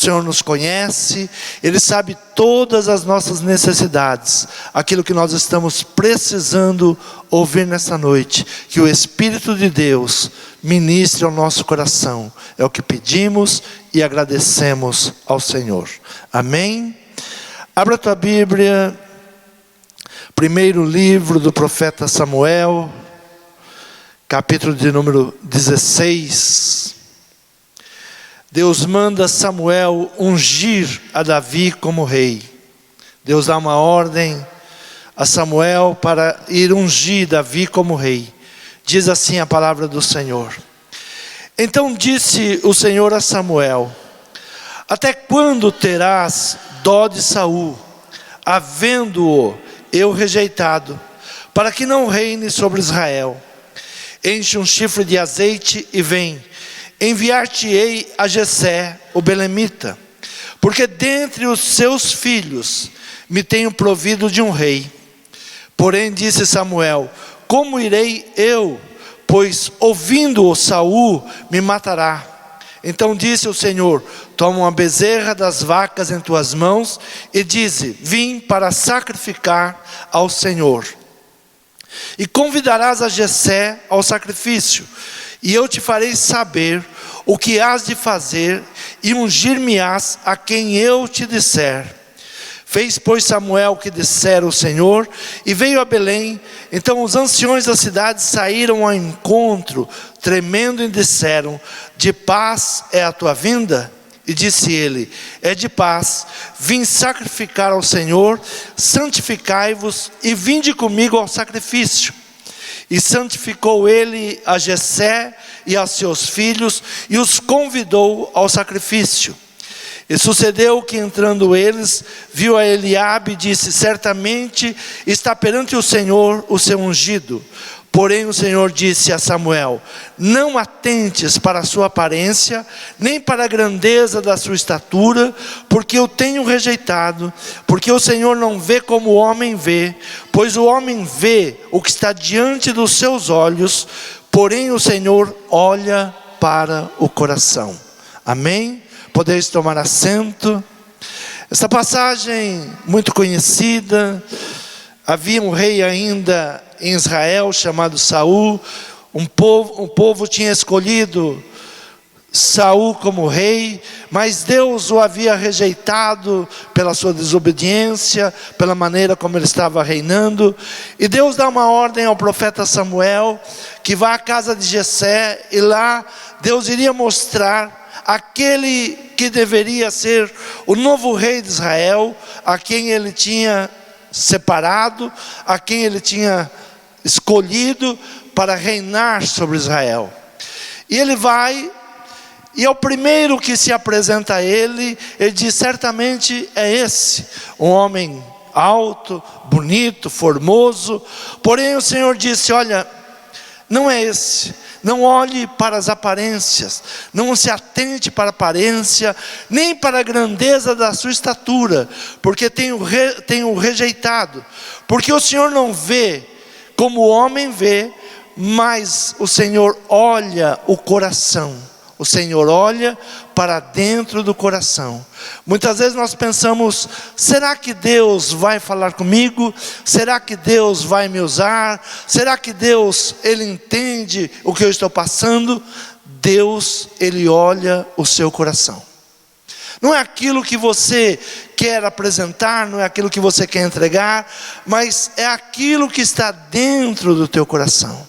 Senhor nos conhece, Ele sabe todas as nossas necessidades, aquilo que nós estamos precisando ouvir nessa noite, que o Espírito de Deus ministre ao nosso coração. É o que pedimos e agradecemos ao Senhor. Amém? Abra a tua Bíblia, primeiro livro do profeta Samuel, capítulo de número 16. Deus manda Samuel ungir a Davi como rei. Deus dá uma ordem a Samuel para ir ungir Davi como rei. Diz assim a palavra do Senhor. Então disse o Senhor a Samuel: até quando terás dó de Saul, havendo-o eu rejeitado, para que não reine sobre Israel? Enche um chifre de azeite e vem. Enviar-te-ei a Jessé, o belemita, porque dentre os seus filhos me tenho provido de um rei. Porém disse Samuel: como irei eu? Pois ouvindo-o Saul me matará. Então disse o Senhor: toma uma bezerra das vacas em tuas mãos e dize: vim para sacrificar ao Senhor. E convidarás a Jessé ao sacrifício, e eu te farei saber o que hás de fazer, e ungir-me-ás a quem eu te disser. Fez, pois, Samuel o que dissera o Senhor, e veio a Belém. Então os anciões da cidade saíram ao encontro, tremendo, e disseram: de paz é a tua vinda? E disse ele: é de paz, vim sacrificar ao Senhor. Santificai-vos e vinde comigo ao sacrifício. E santificou ele a Jessé e a seus filhos, e os convidou ao sacrifício. E sucedeu que, entrando eles, viu a Eliabe e disse: certamente está perante o Senhor o seu ungido. Porém o Senhor disse a Samuel: não atentes para a sua aparência, nem para a grandeza da sua estatura, porque eu tenho rejeitado. Porque o Senhor não vê como o homem vê, pois o homem vê o que está diante dos seus olhos, porém o Senhor olha para o coração. Amém? Podeis tomar assento. Esta passagem muito conhecida. Havia um rei ainda em Israel chamado Saul. O povo tinha escolhido Saul como rei, mas Deus o havia rejeitado pela sua desobediência, pela maneira como ele estava reinando. E Deus dá uma ordem ao profeta Samuel, que vá à casa de Jessé, e lá Deus iria mostrar aquele que deveria ser o novo rei de Israel, a quem ele tinha separado, a quem ele tinha escolhido para reinar sobre Israel. E ele vai, e é o primeiro que se apresenta a ele. Ele diz: certamente é esse, um homem alto, bonito, formoso. Porém o Senhor disse: olha, não é esse. Não olhe para as aparências, não se atente para a aparência, nem para a grandeza da sua estatura, porque tenho rejeitado. Porque o Senhor não vê como o homem vê, mas o Senhor olha o coração. O Senhor olha para dentro do coração. Muitas vezes nós pensamos: será que Deus vai falar comigo? Será que Deus vai me usar? Será que Deus, Ele entende o que eu estou passando? Deus, Ele olha o seu coração. Não é aquilo que você quer apresentar, não é aquilo que você quer entregar, mas é aquilo que está dentro do teu coração.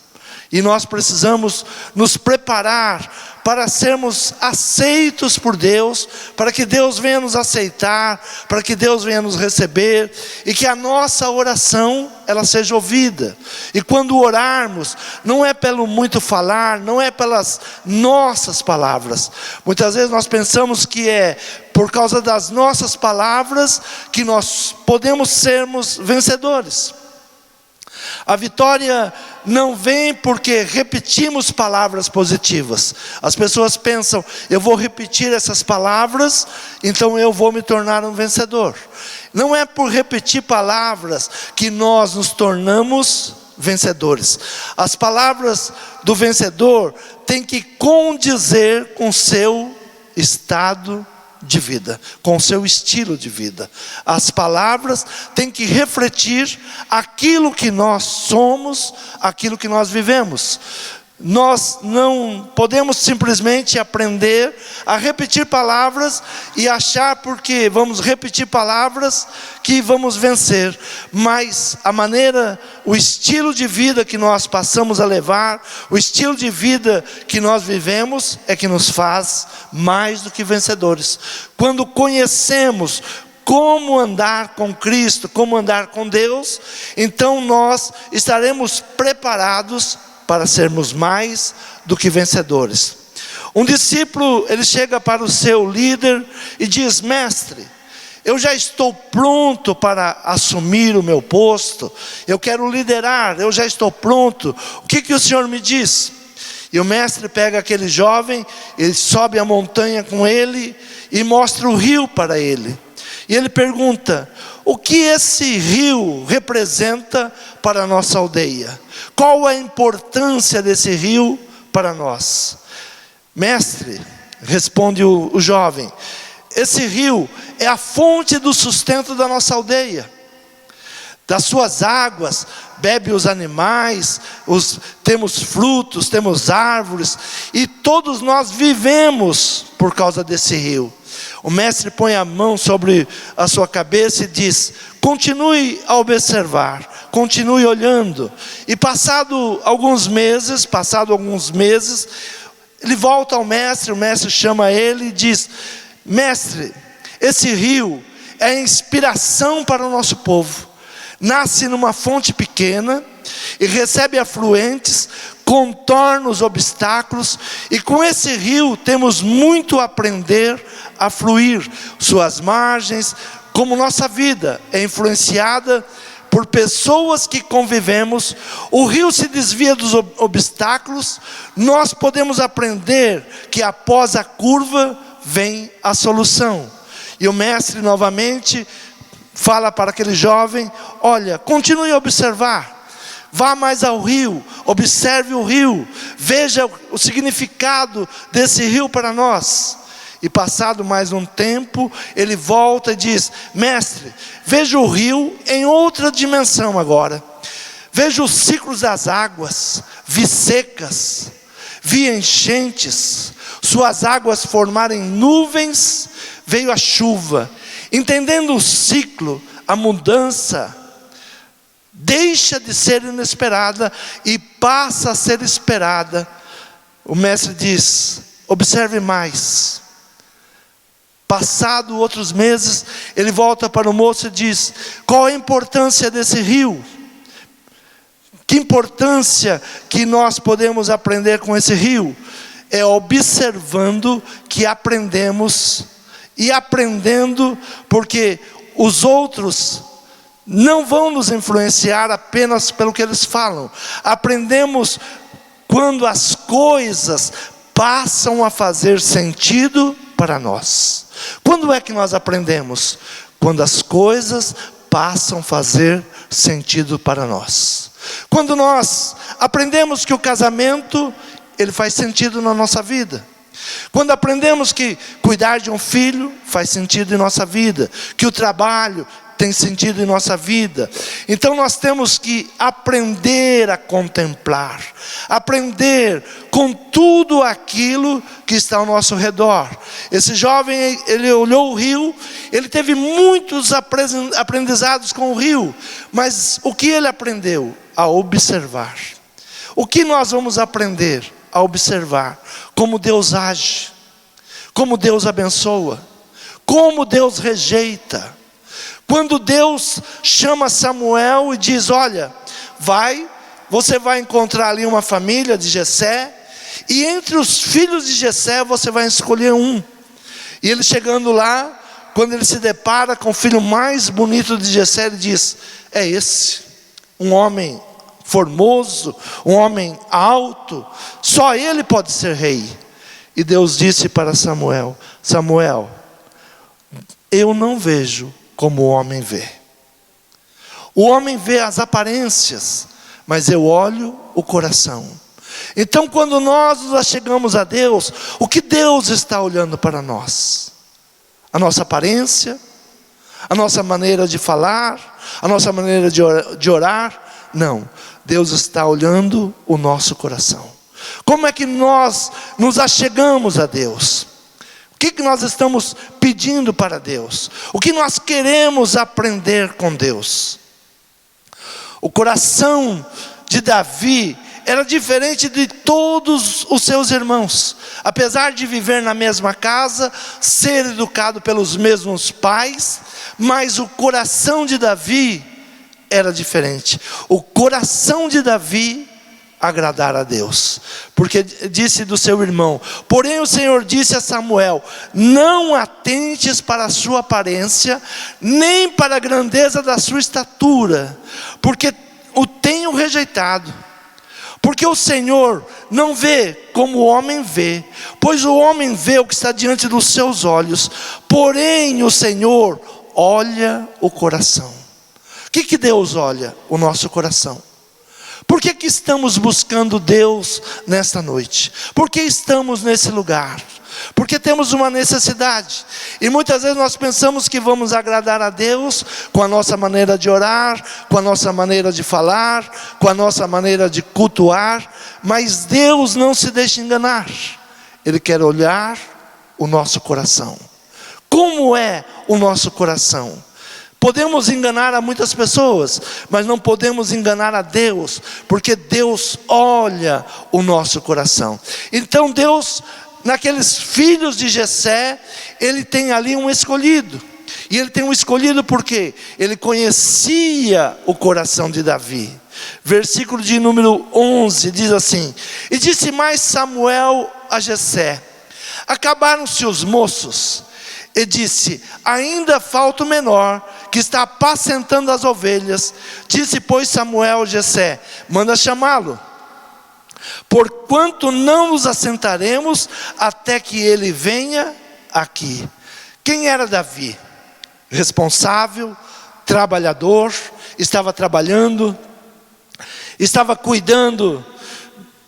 E nós precisamos nos preparar para sermos aceitos por Deus, para que Deus venha nos aceitar, para que Deus venha nos receber, e que a nossa oração, ela seja ouvida. E quando orarmos, não é pelo muito falar, não é pelas nossas palavras. Muitas vezes nós pensamos que é por causa das nossas palavras que nós podemos sermos vencedores. A vitória não vem porque repetimos palavras positivas. As pessoas pensam: eu vou repetir essas palavras, então eu vou me tornar um vencedor. Não é por repetir palavras que nós nos tornamos vencedores. As palavras do vencedor têm que condizer com o seu estado de vida, com o seu estilo de vida. As palavras têm que refletir aquilo que nós somos, aquilo que nós vivemos. Nós não podemos simplesmente aprender a repetir palavras e achar porque vamos repetir palavras que vamos vencer. Mas a maneira, o estilo de vida que nós passamos a levar, o estilo de vida que nós vivemos é que nos faz mais do que vencedores. Quando conhecemos como andar com Cristo, como andar com Deus, então nós estaremos preparados para sermos mais do que vencedores. Um discípulo, ele chega para o seu líder e diz: mestre, eu já estou pronto para assumir o meu posto, eu quero liderar, eu já estou pronto, o que o senhor me diz? E o mestre pega aquele jovem, ele sobe a montanha com ele e mostra o rio para ele. E ele pergunta: o que esse rio representa para a nossa aldeia? Qual a importância desse rio para nós? Mestre, responde o jovem, esse rio é a fonte do sustento da nossa aldeia. Das suas águas bebem os animais, temos frutos, temos árvores, e todos nós vivemos por causa desse rio. O mestre põe a mão sobre a sua cabeça e diz: continue a observar, continue olhando. E passado alguns meses, ele volta ao mestre, o mestre chama ele e diz: mestre, esse rio é a inspiração para o nosso povo. Nasce numa fonte pequena e recebe afluentes, contorna os obstáculos, e com esse rio temos muito a aprender a fluir. Suas margens, como nossa vida é influenciada por pessoas que convivemos, o rio se desvia dos obstáculos, nós podemos aprender que após a curva vem a solução. E o mestre novamente fala para aquele jovem: olha, continue a observar, vá mais ao rio, observe o rio, veja o significado desse rio para nós. E passado mais um tempo, ele volta e diz: mestre, veja o rio em outra dimensão agora. Veja os ciclos das águas, vi secas, vi enchentes, suas águas formarem nuvens, veio a chuva. Entendendo o ciclo, a mudança deixa de ser inesperada e passa a ser esperada. O mestre diz: observe mais. Passado outros meses, ele volta para o moço e diz: qual a importância desse rio? Que importância que nós podemos aprender com esse rio? É observando que aprendemos, e aprendendo, porque os outros não vão nos influenciar apenas pelo que eles falam. Aprendemos quando as coisas passam a fazer sentido para nós. Quando é que nós aprendemos? Quando as coisas passam a fazer sentido para nós. Quando nós aprendemos que o casamento, ele faz sentido na nossa vida. Quando aprendemos que cuidar de um filho faz sentido em nossa vida, que o trabalho tem sentido em nossa vida. Então nós temos que aprender a contemplar, aprender com tudo aquilo que está ao nosso redor. Esse jovem, ele olhou o rio, ele teve muitos aprendizados com o rio, mas o que ele aprendeu? A observar. O que nós vamos aprender? A observar como Deus age, como Deus abençoa, como Deus rejeita. Quando Deus chama Samuel e diz: olha, você vai encontrar ali uma família de Jessé, e entre os filhos de Jessé você vai escolher um. E ele chegando lá, quando ele se depara com o filho mais bonito de Jessé, ele diz: é esse, um homem formoso, um homem alto, só ele pode ser rei. E Deus disse para Samuel: Samuel, eu não vejo como o homem vê. O homem vê as aparências, mas eu olho o coração. Então quando nós nos achegamos a Deus, o que Deus está olhando para nós? A nossa aparência, a nossa maneira de falar, a nossa maneira de orar. Não, Deus está olhando o nosso coração. Como é que nós nos achegamos a Deus? O que nós estamos pedindo para Deus? O que nós queremos aprender com Deus? O coração de Davi era diferente de todos os seus irmãos. Apesar de viver na mesma casa, ser educado pelos mesmos pais, mas o coração de Davi era diferente. O coração de Davi agradar a Deus, porque disse do seu irmão: porém o Senhor disse a Samuel: não atentes para a sua aparência, nem para a grandeza da sua estatura, porque o tenho rejeitado. Porque o Senhor não vê como o homem vê, pois o homem vê o que está diante dos seus olhos, porém o Senhor olha o coração. O que Deus olha? O nosso coração. Por que estamos buscando Deus nesta noite? Por que estamos nesse lugar? Porque temos uma necessidade. E muitas vezes nós pensamos que vamos agradar a Deus com a nossa maneira de orar, com a nossa maneira de falar, com a nossa maneira de cultuar. Mas Deus não se deixa enganar. Ele quer olhar o nosso coração. Como é o nosso coração? Podemos enganar a muitas pessoas, mas não podemos enganar a Deus, porque Deus olha o nosso coração. Então Deus, naqueles filhos de Jessé, Ele tem ali um escolhido. E Ele tem um escolhido porque Ele conhecia o coração de Davi. Versículo de número 11 diz assim: e disse mais Samuel a Jessé: acabaram-se os moços. E disse: ainda falta o menor, que está apacentando as ovelhas. Disse, pois, Samuel a Jessé: manda chamá-lo, porquanto não nos assentaremos até que ele venha aqui. Quem era Davi? Responsável, trabalhador, estava trabalhando, estava cuidando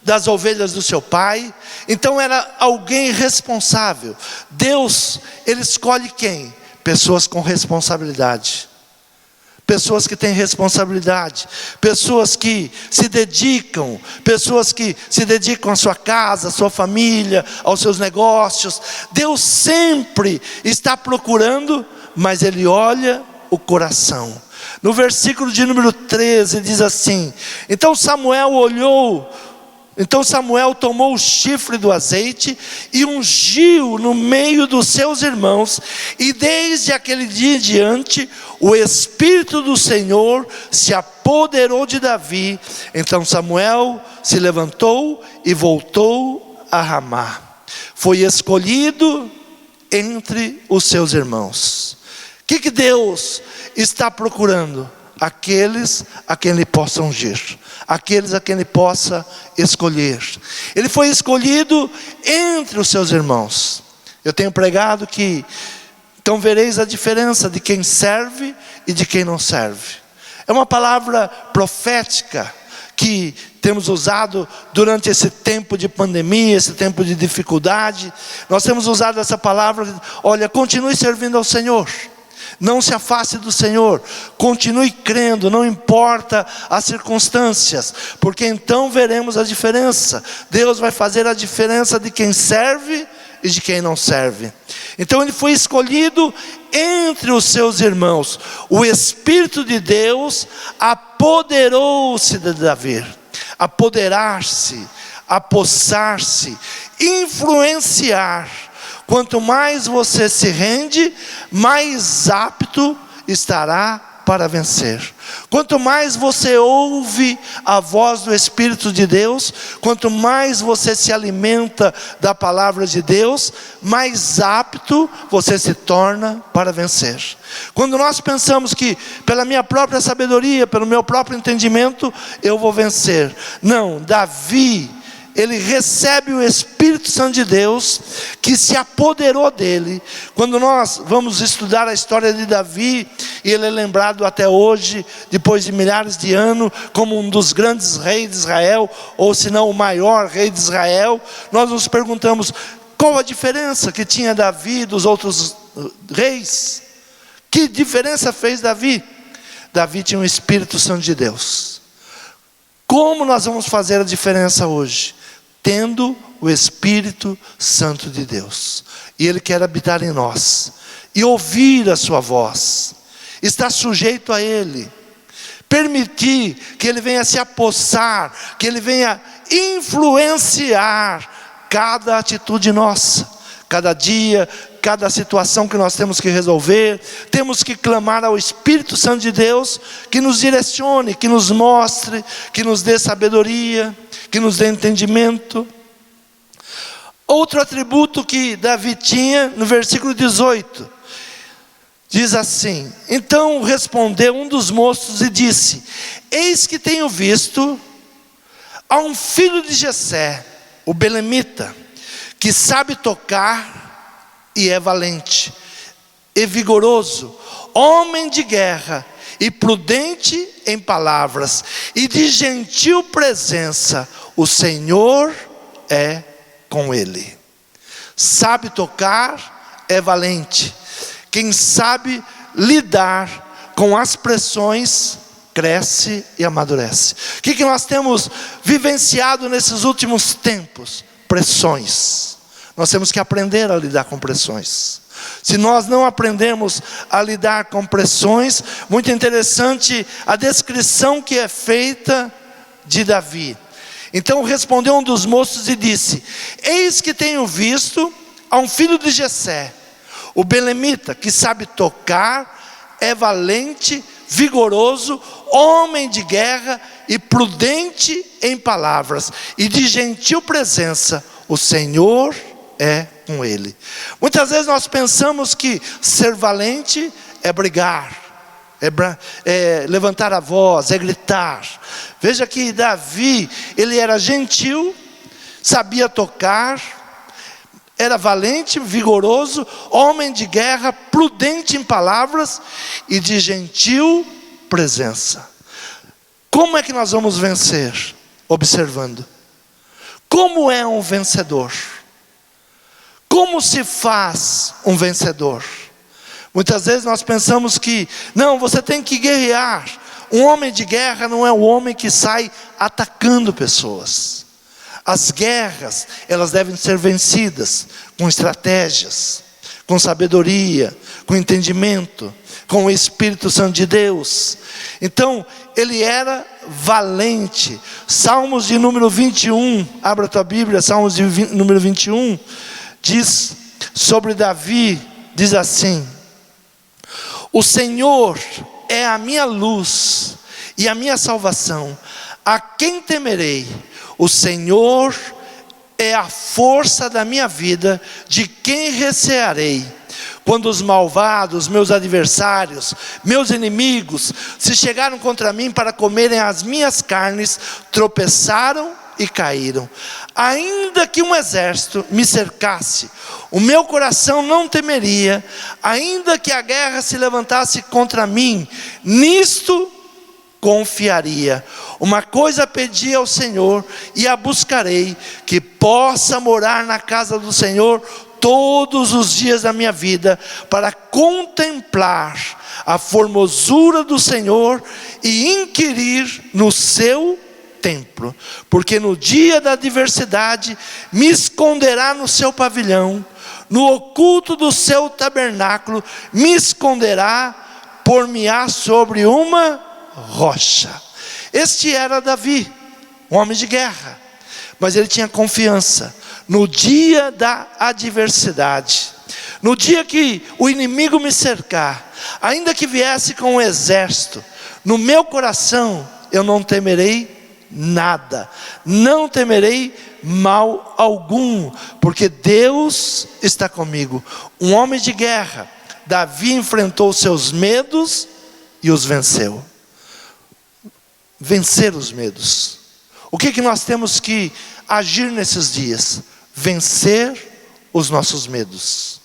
das ovelhas do seu pai. Então era alguém responsável. Deus, Ele escolhe quem? Pessoas com responsabilidade. Pessoas que têm responsabilidade. Pessoas que se dedicam. Pessoas que se dedicam à sua casa, à sua família, aos seus negócios. Deus sempre está procurando, mas Ele olha o coração. No versículo de número 13 diz assim: então Samuel tomou o chifre do azeite e ungiu no meio dos seus irmãos, e desde aquele dia em diante o Espírito do Senhor se apoderou de Davi. Então Samuel se levantou e voltou a Ramá. Foi escolhido entre os seus irmãos. O que Deus está procurando? Aqueles a quem Ele possa ungir, aqueles a quem Ele possa escolher. Ele foi escolhido entre os seus irmãos. Eu tenho pregado que então vereis a diferença de quem serve e de quem não serve. É uma palavra profética que temos usado durante esse tempo de pandemia, esse tempo de dificuldade. Nós temos usado essa palavra: olha, continue servindo ao Senhor. Não se afaste do Senhor, continue crendo, não importa as circunstâncias, porque então veremos a diferença. Deus vai fazer a diferença de quem serve e de quem não serve. Então ele foi escolhido entre os seus irmãos. O Espírito de Deus apoderou-se de Davi. Apoderar-se, apossar-se, influenciar. Quanto mais você se rende, mais apto estará para vencer. Quanto mais você ouve a voz do Espírito de Deus, quanto mais você se alimenta da palavra de Deus, mais apto você se torna para vencer. Quando nós pensamos que pela minha própria sabedoria, pelo meu próprio entendimento, eu vou vencer. Não, Davi, ele recebe o Espírito Santo de Deus, que se apoderou dele. Quando nós vamos estudar a história de Davi, e ele é lembrado até hoje, depois de milhares de anos, como um dos grandes reis de Israel, ou se não o maior rei de Israel, nós nos perguntamos, qual a diferença que tinha Davi dos outros reis. Que diferença fez Davi? Davi tinha o Espírito Santo de Deus. Como nós vamos fazer a diferença hoje? Tendo o Espírito Santo de Deus. E Ele quer habitar em nós. E ouvir a sua voz. Estar sujeito a Ele. Permitir que Ele venha se apossar. Que Ele venha influenciar cada atitude nossa. Cada dia, cada situação que nós temos que resolver. Temos que clamar ao Espírito Santo de Deus. Que nos direcione, que nos mostre. Que nos dê sabedoria. Que nos dê entendimento. Outro atributo que Davi tinha, no versículo 18, diz assim: então respondeu um dos moços e disse: eis que tenho visto a um filho de Jessé, o belemita, que sabe tocar e é valente, e vigoroso, homem de guerra, e prudente em palavras, e de gentil presença, o Senhor é com ele. Sabe tocar, é valente. Quem sabe lidar com as pressões, cresce e amadurece. O que nós temos vivenciado nesses últimos tempos? Pressões. Nós temos que aprender a lidar com pressões. Se nós não aprendermos a lidar com pressões, muito interessante a descrição que é feita de Davi. Então respondeu um dos moços e disse: eis que tenho visto a um filho de Jessé, o belemita, que sabe tocar, é valente, vigoroso, homem de guerra e prudente em palavras, e de gentil presença, o Senhor é com ele. Muitas vezes nós pensamos que ser valente é brigar, é levantar a voz, é gritar. Veja que Davi, ele era gentil, sabia tocar, era valente, vigoroso, homem de guerra, prudente em palavras e de gentil presença. Como é que nós vamos vencer? Observando. Como é um vencedor? Como se faz um vencedor? Muitas vezes nós pensamos que, não, você tem que guerrear. Um homem de guerra não é o homem que sai atacando pessoas. As guerras, elas devem ser vencidas com estratégias, com sabedoria, com entendimento, com o Espírito Santo de Deus. Então, ele era valente. Salmos de número 21, abra a tua Bíblia, Salmos de número 21, diz sobre Davi, diz assim: o Senhor é a minha luz e a minha salvação, a quem temerei? O Senhor é a força da minha vida, de quem recearei? Quando os malvados, meus adversários, meus inimigos, se chegaram contra mim para comerem as minhas carnes, tropeçaram e caíram. Ainda que um exército me cercasse, o meu coração não temeria. Ainda que a guerra se levantasse contra mim, nisto confiaria. Uma coisa pedi ao Senhor e a buscarei, que possa morar na casa do Senhor todos os dias da minha vida, para contemplar a formosura do Senhor e inquirir no seu templo. Porque no dia da adversidade me esconderá no seu pavilhão, no oculto do seu tabernáculo me esconderá, por-me-á sobre uma rocha. Este era Davi, um homem de guerra, mas ele tinha confiança. No dia da adversidade, no dia que o inimigo me cercar, ainda que viesse com um exército, no meu coração eu não temerei nada, não temerei mal algum, porque Deus está comigo. Um homem de guerra, Davi enfrentou seus medos e os venceu. Vencer os medos. O que nós temos que agir nesses dias? Vencer os nossos medos.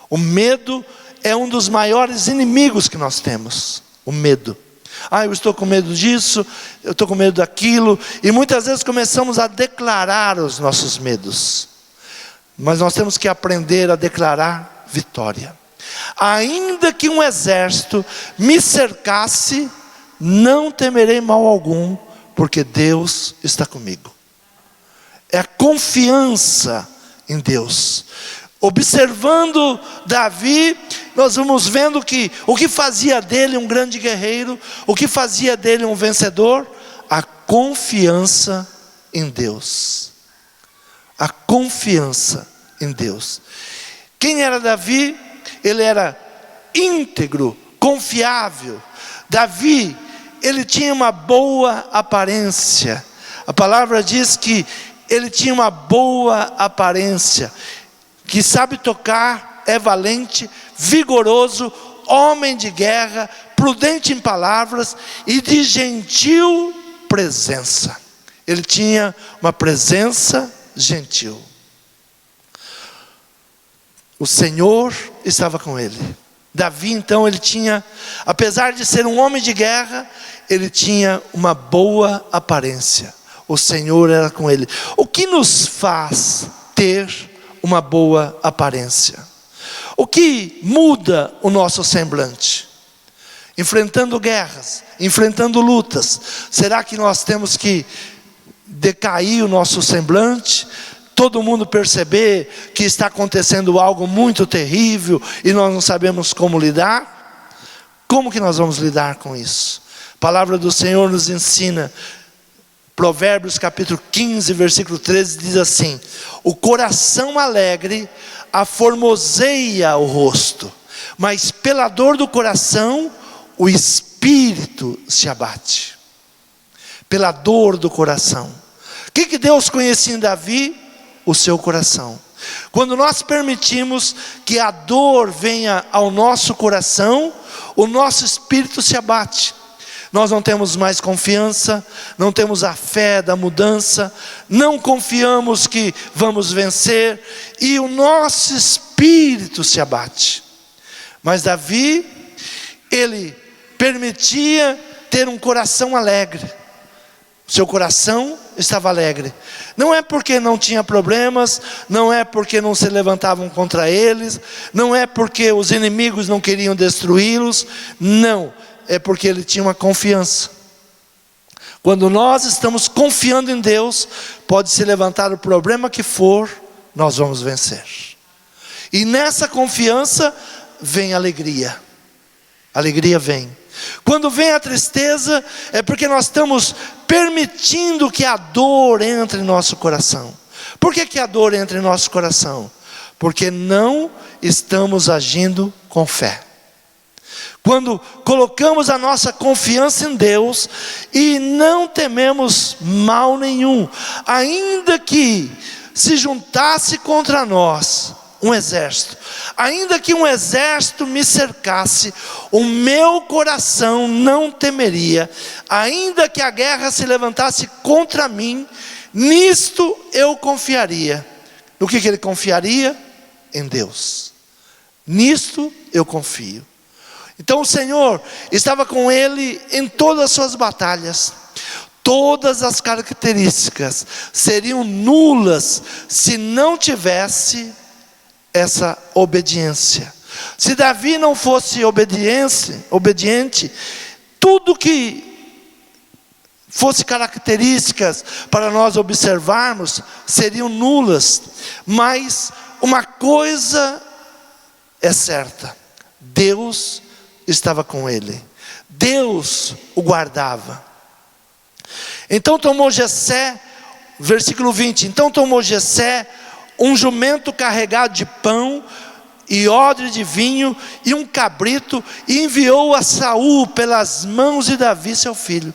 O medo é um dos maiores inimigos que nós temos. O medo. Eu estou com medo disso, eu estou com medo daquilo. E muitas vezes começamos a declarar os nossos medos. Mas nós temos que aprender a declarar vitória. Ainda que um exército me cercasse, não temerei mal algum, porque Deus está comigo. É a confiança em Deus. Observando Davi, nós vamos vendo que o que fazia dele um grande guerreiro, o que fazia dele um vencedor, a confiança em Deus. A confiança em Deus. Quem era Davi? Ele era íntegro, confiável. Davi, ele tinha uma boa aparência. A palavra diz que ele tinha uma boa aparência, que sabe tocar, é valente, vigoroso, homem de guerra, prudente em palavras e de gentil presença. Ele tinha uma presença gentil. O Senhor estava com ele. Davi, então, ele tinha, apesar de ser um homem de guerra, ele tinha uma boa aparência. O Senhor era com ele. O que nos faz ter uma boa aparência? O que muda o nosso semblante? Enfrentando guerras, enfrentando lutas, será que nós temos que decair o nosso semblante? Todo mundo perceber que está acontecendo algo muito terrível e nós não sabemos como lidar? Como que nós vamos lidar com isso? A palavra do Senhor nos ensina, Provérbios capítulo 15, versículo 13, diz assim: o coração alegre aformoseia o rosto, mas pela dor do coração o espírito se abate. Pela dor do coração. O que Deus conhecia em Davi? O seu coração. Quando nós permitimos que a dor venha ao nosso coração, o nosso espírito se abate. Nós não temos mais confiança, não temos a fé da mudança, não confiamos que vamos vencer, e o nosso espírito se abate. Mas Davi, ele permitia ter um coração alegre. Seu coração estava alegre. Não é porque não tinha problemas, não é porque não se levantavam contra eles, não é porque os inimigos não queriam destruí-los, não, é porque ele tinha uma confiança. Quando nós estamos confiando em Deus, pode se levantar o problema que for, nós vamos vencer. E nessa confiança vem alegria. Alegria vem. Quando vem a tristeza, é porque nós estamos permitindo que a dor entre em nosso coração. Por que a dor entra em nosso coração? Porque não estamos agindo com fé. Quando colocamos a nossa confiança em Deus e não tememos mal nenhum, ainda que se juntasse contra nós um exército, ainda que um exército me cercasse, o meu coração não temeria, ainda que a guerra se levantasse contra mim, nisto eu confiaria. No que ele confiaria? Em Deus. Nisto eu confio. Então o Senhor estava com ele em todas as suas batalhas. Todas as características seriam nulas se não tivesse essa obediência. Se Davi não fosse obediente, tudo que fosse características para nós observarmos seriam nulas. Mas uma coisa é certa: Deus estava com ele, Deus o guardava. Então tomou Jessé, versículo 20, então tomou Jessé um jumento carregado de pão e odre de vinho e um cabrito, e enviou a Saul pelas mãos de Davi seu filho.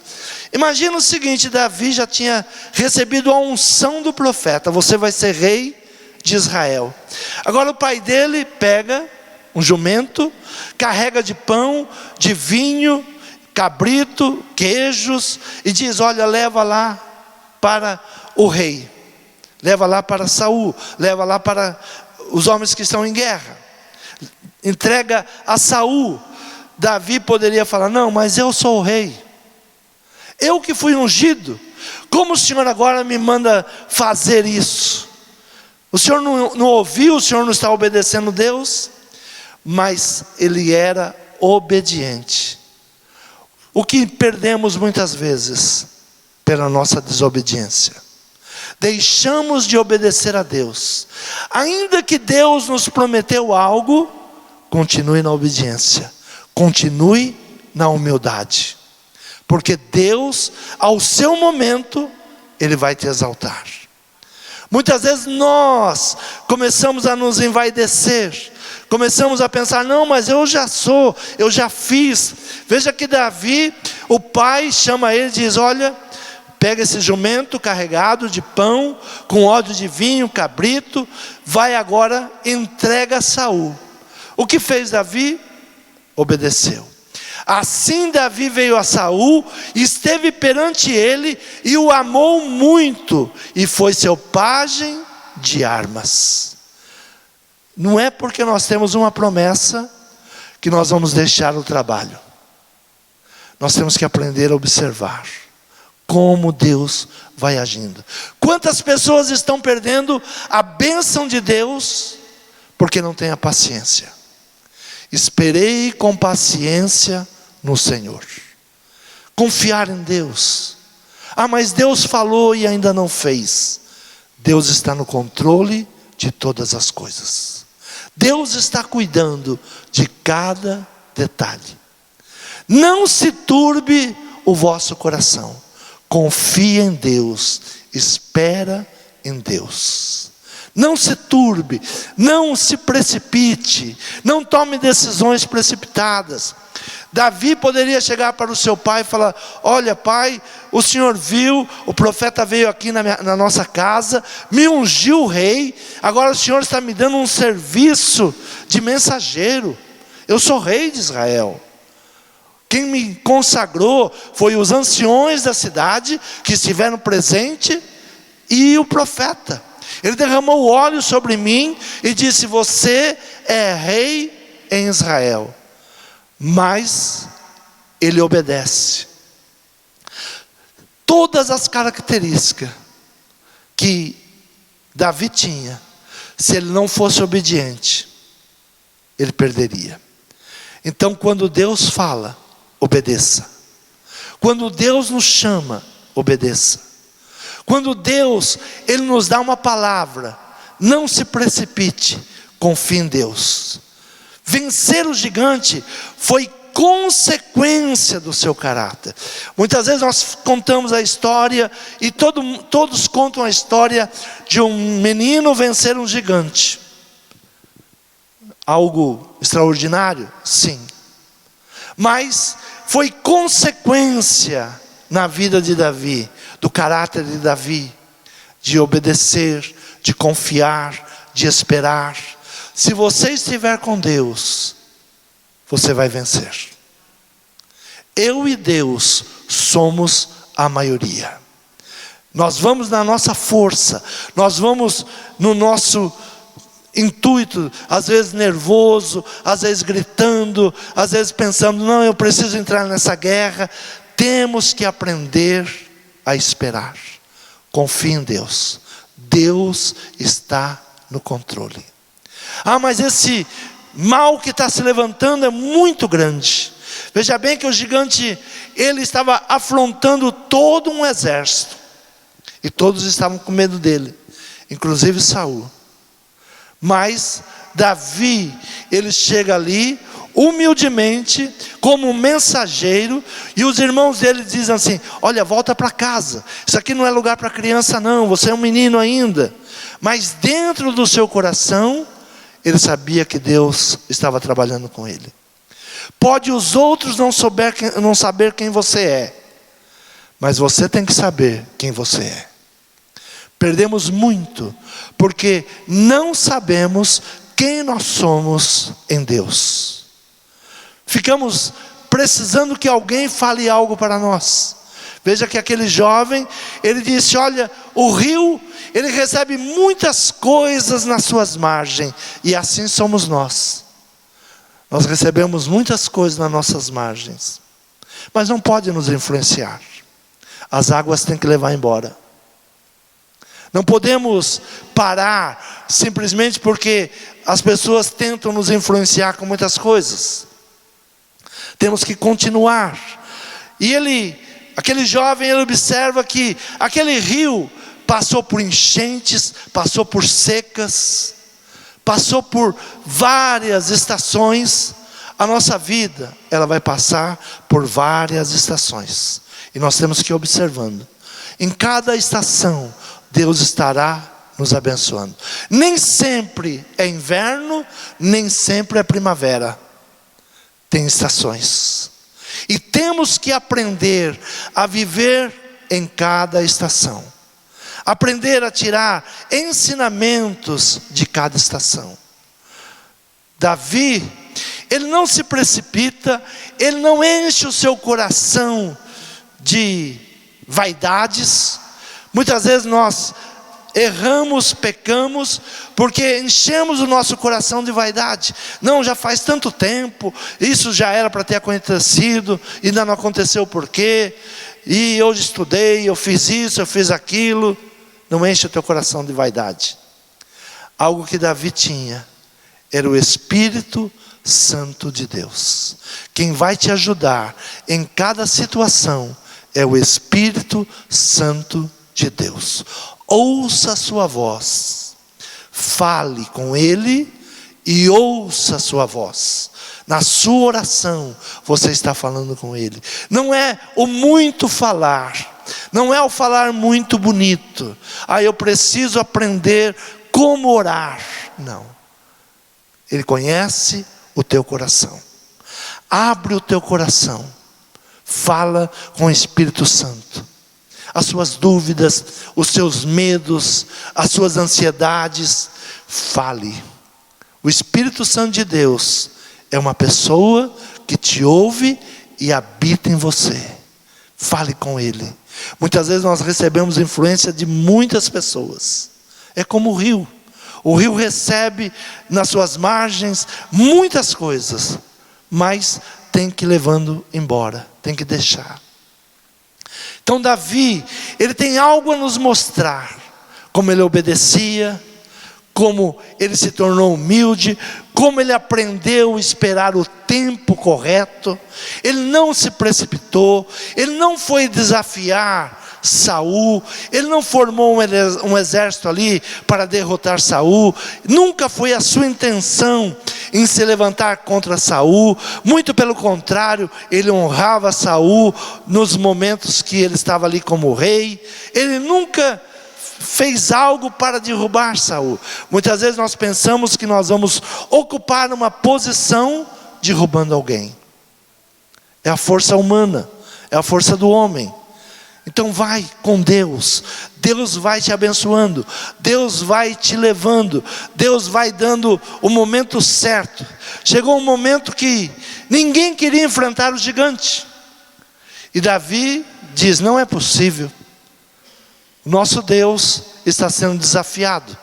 Imagina o seguinte: Davi já tinha recebido a unção do profeta, você vai ser rei de Israel. Agora o pai dele pega um jumento, carrega de pão, de vinho, cabrito, queijos, e diz: olha, leva lá para o rei, leva lá para Saul, leva lá para os homens que estão em guerra, entrega a Saul. Davi poderia falar: não, mas eu sou o rei, eu que fui ungido, como o Senhor agora me manda fazer isso? O Senhor não ouviu, o Senhor não está obedecendo Deus? mas ele era obediente. O que perdemos muitas vezes pela nossa desobediência? Deixamos de obedecer a Deus. Ainda que Deus nos prometeu algo, continue na obediência, continue na humildade, porque Deus, ao seu momento, Ele vai te exaltar. Muitas vezes nós começamos a nos envaidecer, começamos a pensar, não, mas eu já fiz. Veja que Davi, o pai chama ele e diz, olha, pega esse jumento carregado de pão, com óleo de vinho, cabrito, vai agora, entrega a Saul. O que fez Davi? Obedeceu. Assim Davi veio a Saul, esteve perante ele, e o amou muito, e foi seu pajem de armas. Não é porque nós temos uma promessa, que nós vamos deixar o trabalho. Nós temos que aprender a observar como Deus vai agindo. Quantas pessoas estão perdendo a bênção de Deus, porque não têm a paciência. Esperei com paciência no Senhor. Confiar em Deus. Ah, mas Deus falou e ainda não fez. Deus está no controle de todas as coisas. Deus está cuidando de cada detalhe. Não se turbe o vosso coração. Confia em Deus. Espera em Deus. Não se turbe, não se precipite, não tome decisões precipitadas. Davi poderia chegar para o seu pai e falar, olha pai, o senhor viu, o profeta veio aqui na nossa casa, me ungiu o rei, agora o senhor está me dando um serviço de mensageiro, eu sou rei de Israel. Quem me consagrou foi os anciões da cidade, que estiveram presentes, e o profeta. Ele derramou óleo sobre mim e disse, você é rei em Israel. Mas ele obedece. Todas as características que Davi tinha, se ele não fosse obediente, ele perderia. Então quando Deus fala, obedeça. Quando Deus nos chama, obedeça. Quando Deus, Ele nos dá uma palavra, não se precipite, confie em Deus. Vencer o gigante foi consequência do seu caráter. Muitas vezes nós contamos a história, e todos contam a história de um menino vencer um gigante. Algo extraordinário? Sim. Mas foi consequência na vida de Davi, do caráter de Davi, de obedecer, de confiar, de esperar. Se você estiver com Deus, você vai vencer. Eu e Deus somos a maioria. Nós vamos na nossa força, nós vamos no nosso intuito, às vezes nervoso, às vezes gritando, às vezes pensando, não, eu preciso entrar nessa guerra. Temos que aprender a esperar. Confie em Deus. Deus está no controle. Ah, mas esse mal que está se levantando é muito grande. Veja bem que o gigante, ele estava afrontando todo um exército. E todos estavam com medo dele, inclusive Saul. Mas Davi, ele chega ali, humildemente, como um mensageiro, e os irmãos dele dizem assim, olha, volta para casa, isso aqui não é lugar para criança não, você é um menino ainda. Mas dentro do seu coração, ele sabia que Deus estava trabalhando com ele. Pode os outros não saber quem você é, mas você tem que saber quem você é. Perdemos muito, porque não sabemos quem nós somos em Deus. Ficamos precisando que alguém fale algo para nós. Veja que aquele jovem, ele disse, olha, o rio, ele recebe muitas coisas nas suas margens, e assim somos nós. Nós recebemos muitas coisas nas nossas margens, mas não pode nos influenciar. As águas têm que levar embora. Não podemos parar simplesmente porque as pessoas tentam nos influenciar com muitas coisas. Temos que continuar. E aquele jovem, ele observa que aquele rio passou por enchentes, passou por secas, passou por várias estações. A nossa vida, ela vai passar por várias estações. E nós temos que ir observando. Em cada estação, Deus estará nos abençoando. Nem sempre é inverno, nem sempre é primavera. Tem estações. E temos que aprender a viver em cada estação. Aprender a tirar ensinamentos de cada estação. Davi, ele não se precipita, ele não enche o seu coração de vaidades. Muitas vezes nós erramos, pecamos, porque enchemos o nosso coração de vaidade. Não, já faz tanto tempo, isso já era para ter acontecido, ainda não aconteceu por quê? E hoje estudei, eu fiz isso, eu fiz aquilo. Não enche o teu coração de vaidade. Algo que Davi tinha era o Espírito Santo de Deus. Quem vai te ajudar em cada situação é o Espírito Santo de Deus. Ouça a sua voz, fale com Ele e ouça a sua voz. Na sua oração você está falando com Ele. Não é o muito falar, não é o falar muito bonito. Eu preciso aprender como orar. Não. Ele conhece o teu coração. Abre o teu coração. Fala com o Espírito Santo. As suas dúvidas, os seus medos, as suas ansiedades, fale. O Espírito Santo de Deus é uma pessoa que te ouve e habita em você. Fale com Ele. Muitas vezes nós recebemos influência de muitas pessoas. É como o rio. O rio recebe nas suas margens muitas coisas, mas tem que ir levando embora, tem que deixar. Então Davi, ele tem algo a nos mostrar, como ele obedecia, como ele se tornou humilde, como ele aprendeu a esperar o tempo correto. Ele não se precipitou, ele não foi desafiar Saul, ele não formou um exército ali para derrotar Saul. Nunca foi a sua intenção em se levantar contra Saul. Muito pelo contrário, ele honrava Saul nos momentos que ele estava ali como rei. Ele nunca fez algo para derrubar Saul. Muitas vezes nós pensamos que nós vamos ocupar uma posição derrubando alguém. É a força humana, é a força do homem. Então vai com Deus. Deus vai te abençoando, Deus vai te levando, Deus vai dando o momento certo. Chegou um momento que ninguém queria enfrentar o gigante, e Davi diz: não é possível, nosso Deus está sendo desafiado.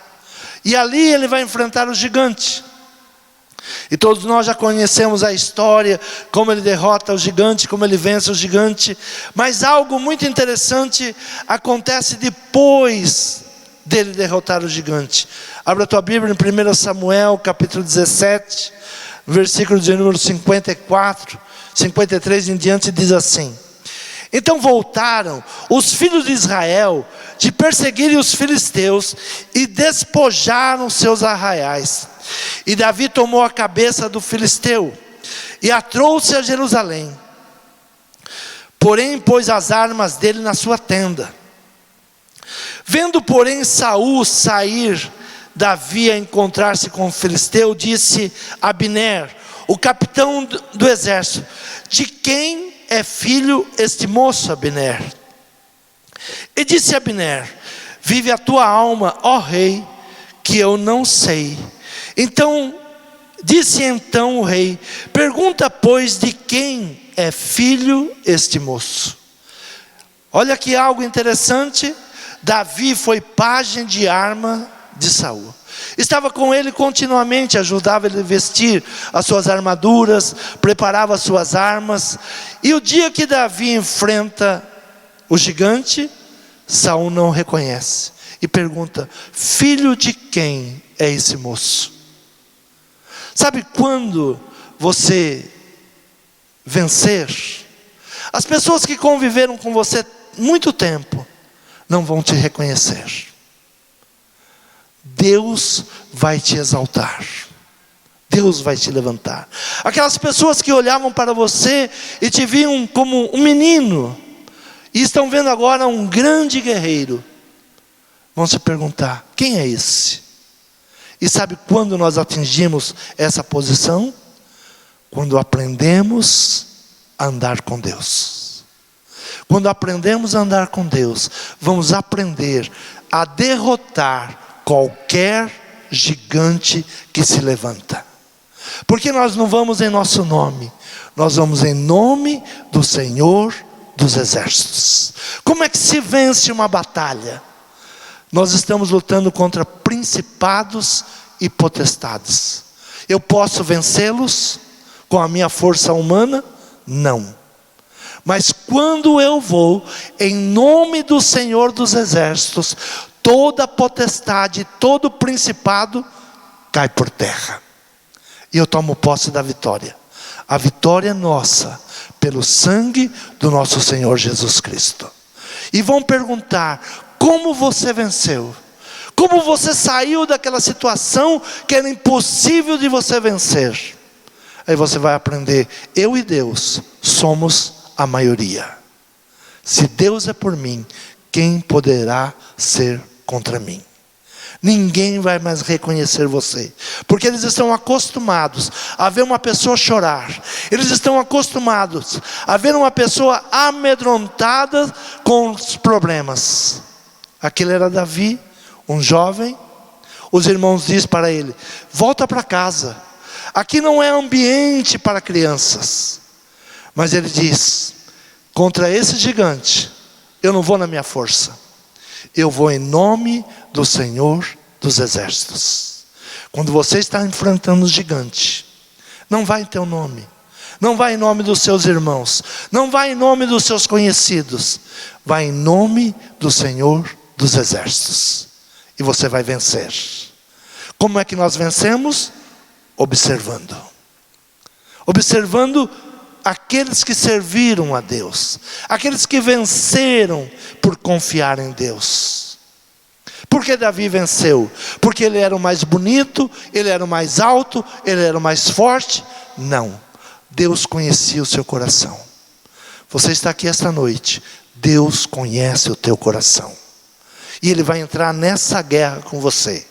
E ali ele vai enfrentar o gigante. E todos nós já conhecemos a história, como ele derrota o gigante, como ele vence o gigante. Mas algo muito interessante acontece depois dele derrotar o gigante. Abra a tua Bíblia em 1 Samuel capítulo 17, versículo de número 54, 53 em diante, diz assim: então voltaram os filhos de Israel de perseguirem os filisteus e despojaram seus arraiais. E Davi tomou a cabeça do filisteu e a trouxe a Jerusalém. Porém pôs as armas dele na sua tenda. Vendo porém Saul sair, Davi a encontrar-se com o filisteu, disse a Abner, o capitão do exército: de quem é filho este moço, Abner? E disse Abner: vive a tua alma, ó rei, que eu não sei. Disse então o rei: pergunta pois de quem é filho este moço. Olha aqui algo interessante. Davi foi pajem de arma de Saul. Estava com ele continuamente, ajudava ele a vestir as suas armaduras, preparava as suas armas. E o dia que Davi enfrenta o gigante, Saul não reconhece. e pergunta: filho de quem é esse moço? Sabe quando você vencer, as pessoas que conviveram com você muito tempo não vão te reconhecer. Deus vai te exaltar. Deus vai te levantar. Aquelas pessoas que olhavam para você e te viam como um menino, e estão vendo agora um grande guerreiro, vão se perguntar: quem é esse? E sabe quando nós atingimos essa posição? Quando aprendemos a andar com Deus. Quando aprendemos a andar com Deus, vamos aprender a derrotar qualquer gigante que se levanta. Porque nós não vamos em nosso nome, nós vamos em nome do Senhor dos Exércitos. Como é que se vence uma batalha? Nós estamos lutando contra principados e potestades. Eu posso vencê-los com a minha força humana? Não. Mas quando eu vou em nome do Senhor dos Exércitos, toda potestade, todo principado cai por terra. E eu tomo posse da vitória. A vitória é nossa, pelo sangue do nosso Senhor Jesus Cristo. E vão perguntar: como você venceu? Como você saiu daquela situação que era impossível de você vencer? Aí você vai aprender: eu e Deus somos a maioria. Se Deus é por mim, quem poderá ser contra mim? Ninguém vai mais reconhecer você, porque eles estão acostumados a ver uma pessoa chorar. Eles estão acostumados a ver uma pessoa amedrontada com os problemas. Aquele era Davi, um jovem. Os irmãos dizem para ele: volta para casa, aqui não é ambiente para crianças. Mas ele diz: contra esse gigante eu não vou na minha força, eu vou em nome do Senhor dos Exércitos. Quando você está enfrentando o gigante, não vai em teu nome, não vai em nome dos seus irmãos, não vai em nome dos seus conhecidos, vai em nome do Senhor dos Exércitos, e você vai vencer. Como é que nós vencemos? Observando aqueles que serviram a Deus, aqueles que venceram por confiar em Deus. Por que Davi venceu? Porque ele era o mais bonito, ele era o mais alto, ele era o mais forte? Não, Deus conhecia o seu coração. Você está aqui esta noite, Deus conhece o teu coração, e Ele vai entrar nessa guerra com você.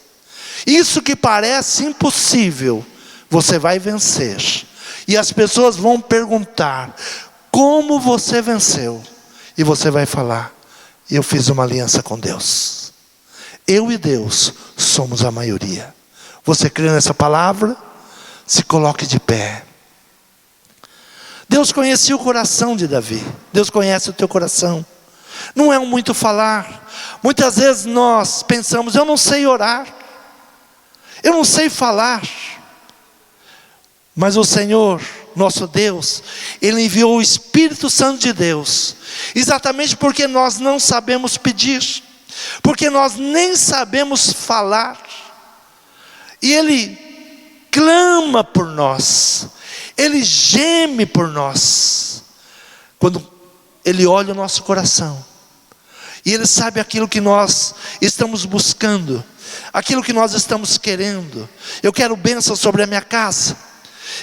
Isso que parece impossível, você vai vencer. E as pessoas vão perguntar: como você venceu? E você vai falar: eu fiz uma aliança com Deus. Eu e Deus somos a maioria. Você crê nessa palavra? Se coloque de pé. Deus conhecia o coração de Davi. Deus conhece o teu coração. Não é um muito falar. Muitas vezes nós pensamos: eu não sei orar, eu não sei falar. Mas o Senhor, nosso Deus, Ele enviou o Espírito Santo de Deus, exatamente porque nós não sabemos pedir, porque nós nem sabemos falar, e Ele clama por nós, Ele geme por nós, quando Ele olha o nosso coração, e Ele sabe aquilo que nós estamos buscando, aquilo que nós estamos querendo. Eu quero bênção sobre a minha casa,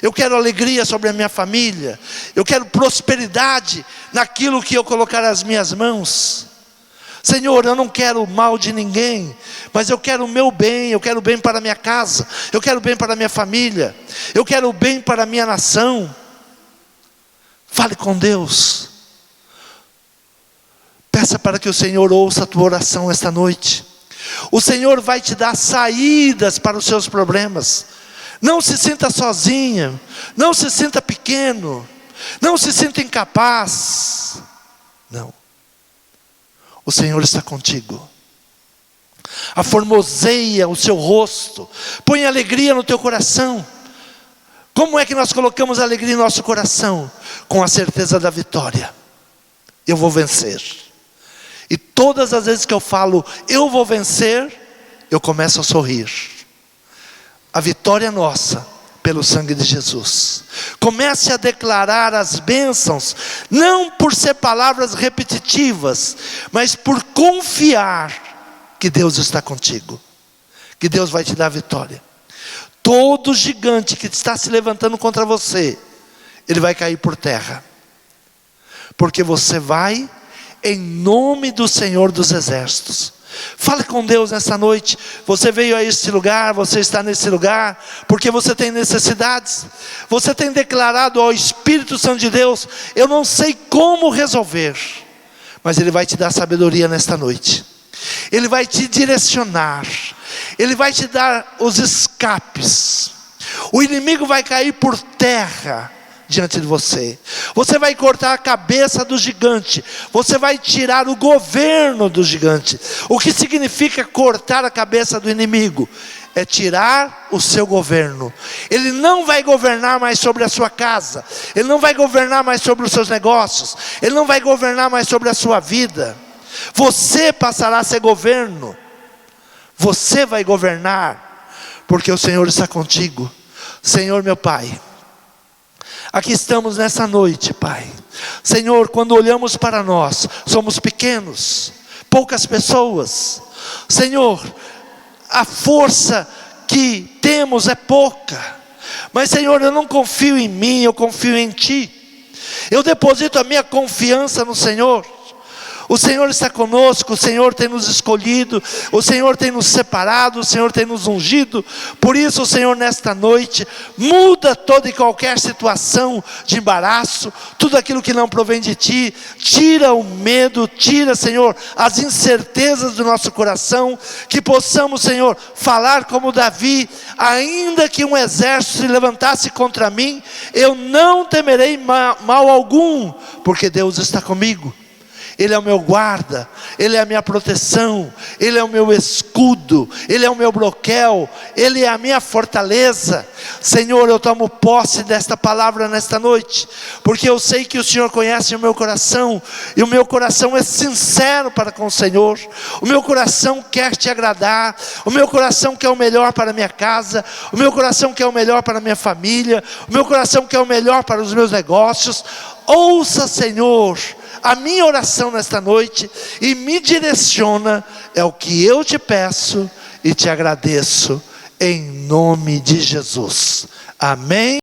eu quero alegria sobre a minha família, eu quero prosperidade naquilo que eu colocar as minhas mãos. Senhor, eu não quero o mal de ninguém, mas eu quero o meu bem, eu quero o bem para a minha casa, eu quero o bem para a minha família, eu quero o bem para a minha nação. Fale com Deus, peça para que o Senhor ouça a tua oração esta noite. O Senhor vai te dar saídas para os seus problemas. Não se sinta sozinha, não se sinta pequeno, não se sinta incapaz. Não, o Senhor está contigo. Aformoseia o seu rosto, põe alegria no teu coração. Como é que nós colocamos alegria em nosso coração? Com a certeza da vitória. Eu vou vencer. E todas as vezes que eu falo, eu vou vencer, eu começo a sorrir. A vitória é nossa, pelo sangue de Jesus. Comece a declarar as bênçãos, não por ser palavras repetitivas, mas por confiar que Deus está contigo, que Deus vai te dar vitória. Todo gigante que está se levantando contra você, ele vai cair por terra, porque você vai em nome do Senhor dos Exércitos. Fale com Deus nessa noite. Você veio a este lugar, você está nesse lugar porque você tem necessidades. Você tem declarado ao Espírito Santo de Deus: eu não sei como resolver, mas Ele vai te dar sabedoria nesta noite. Ele vai te direcionar. Ele vai te dar os escapes. O inimigo vai cair por terra diante de você. Você vai cortar a cabeça do gigante. Você vai tirar o governo do gigante. O que significa cortar a cabeça do inimigo? É tirar o seu governo. Ele não vai governar mais sobre a sua casa. Ele não vai governar mais sobre os seus negócios. Ele não vai governar mais sobre a sua vida. Você passará a ser governo. Você vai governar, porque o Senhor está contigo. Senhor meu Pai, aqui estamos nessa noite, Pai. Senhor, quando olhamos para nós, somos pequenos, poucas pessoas. Senhor, a força que temos é pouca. Mas Senhor, eu não confio em mim, eu confio em Ti. Eu deposito a minha confiança no Senhor. O Senhor está conosco, o Senhor tem nos escolhido, o Senhor tem nos separado, o Senhor tem nos ungido. Por isso, Senhor, nesta noite, muda toda e qualquer situação de embaraço, tudo aquilo que não provém de Ti. Tira o medo, tira, Senhor, as incertezas do nosso coração, que possamos, Senhor, falar como Davi: ainda que um exército se levantasse contra mim, eu não temerei mal algum, porque Deus está comigo. Ele é o meu guarda, Ele é a minha proteção, Ele é o meu escudo, Ele é o meu broquel, Ele é a minha fortaleza. Senhor, eu tomo posse desta palavra nesta noite, porque eu sei que o Senhor conhece o meu coração, e o meu coração é sincero para com o Senhor. O meu coração quer Te agradar, o meu coração quer o melhor para a minha casa, o meu coração quer o melhor para a minha família, o meu coração quer o melhor para os meus negócios. Ouça, Senhor, a minha oração nesta noite e me direciona. É o que eu Te peço e Te agradeço, em nome de Jesus. Amém.